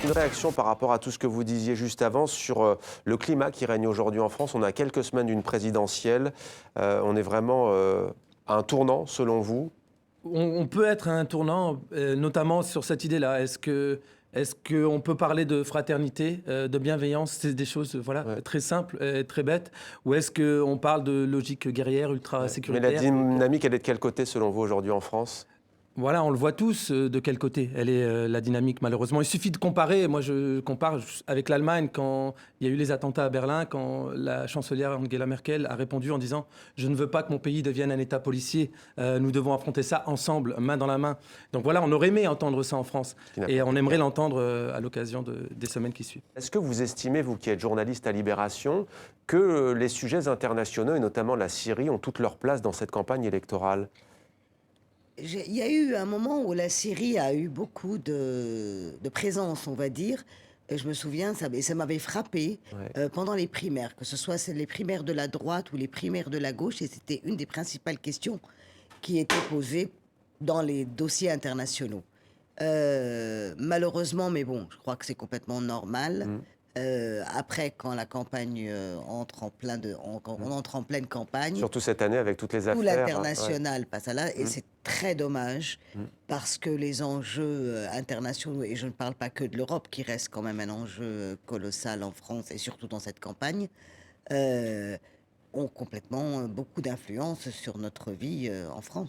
Une réaction par rapport à tout ce que vous disiez juste avant sur le climat qui règne aujourd'hui en France. On a quelques semaines d'une présidentielle. On est vraiment à un tournant, selon vous? On peut être à un tournant, notamment sur cette idée-là. Est-ce qu'on peut parler de fraternité, de bienveillance? C'est des choses, voilà, Ouais, très simples, très bêtes. Ou est-ce qu'on parle de logique guerrière, ultra ouais. Mais la sécuritaire? dynamique, elle est de quel côté, selon vous, aujourd'hui en France? Voilà, on le voit tous, de quel côté elle est, la dynamique, malheureusement. Il suffit de comparer. Moi, je compare avec l'Allemagne, quand il y a eu les attentats à Berlin, quand la chancelière Angela Merkel a répondu en disant: «Je ne veux pas que mon pays devienne un État policier. Nous devons affronter ça ensemble, main dans la main». Donc voilà, on aurait aimé entendre ça en France Ce qui n'a pas et on été le aimerait cas. l'entendre, à l'occasion des semaines qui suivent. Est-ce que vous estimez, vous qui êtes journaliste à Libération, que les sujets internationaux, et notamment la Syrie, ont toute leur place dans cette campagne électorale? Il y a eu un moment où la Syrie a eu beaucoup de présence, on va dire. Et je me souviens, ça m'avait frappé Ouais. pendant les primaires, que ce soit les primaires de la droite ou les primaires de la gauche, et c'était une des principales questions qui étaient posées dans les dossiers internationaux. Malheureusement, mais bon, je crois que c'est complètement normal. Mm, Après, quand la campagne entre en quand mm. on entre en pleine campagne, Surtout cette année avec toutes les tout affaires. Ouais. l'international passe à là, et Mm, c'est très dommage mm. parce que les enjeux internationaux, et je ne parle pas que de l'Europe, qui reste quand même un enjeu colossal en France et surtout dans cette campagne, euh, ont complètement beaucoup d'influence sur notre vie en France.